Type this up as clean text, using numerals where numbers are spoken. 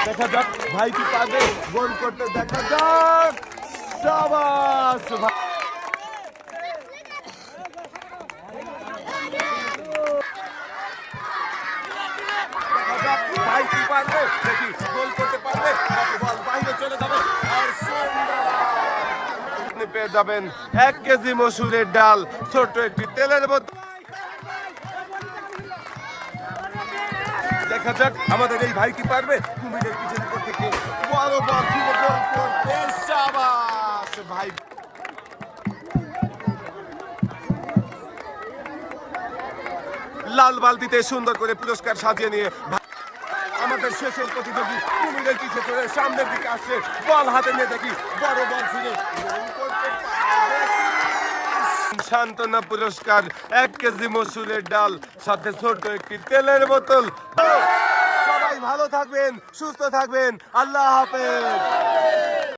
দেখা যাক ভাই কি পারবে গোল করতে, দেখা যাক। শাবাশ ভাই। ভাই কি পারবে, দেখি গোল করতে পারবে, বল বাইরে চলে যাবে আর আপনি পেয়ে যাবেন 1 কেজি মসুরের ডাল, ছোট্ট একটি তেলের বোতল। দেখা যাক আমাদের এই ভাই কি পারবে কুমিরের পিছনে করতে, বড় বল ছিল গোল করতে। শাবাশ ভাই। লাল বালতিতে সুন্দর করে পুরস্কার সাজিয়ে নিয়ে আমাদের শেষের প্রতিযোগী কুমিরের পিছে চলে সামনের দিকে আসছে, বল হাতে নিয়ে দেখি বড় বল ছিল সান্ত্বনা পুরস্কার 1 কেজি মসুরের ডাল, সাথে ছোট্ট একটি তেলের বোতল। সবাই ভালো থাকবেন, সুস্থ থাকবেন, আল্লাহ হাফেজ।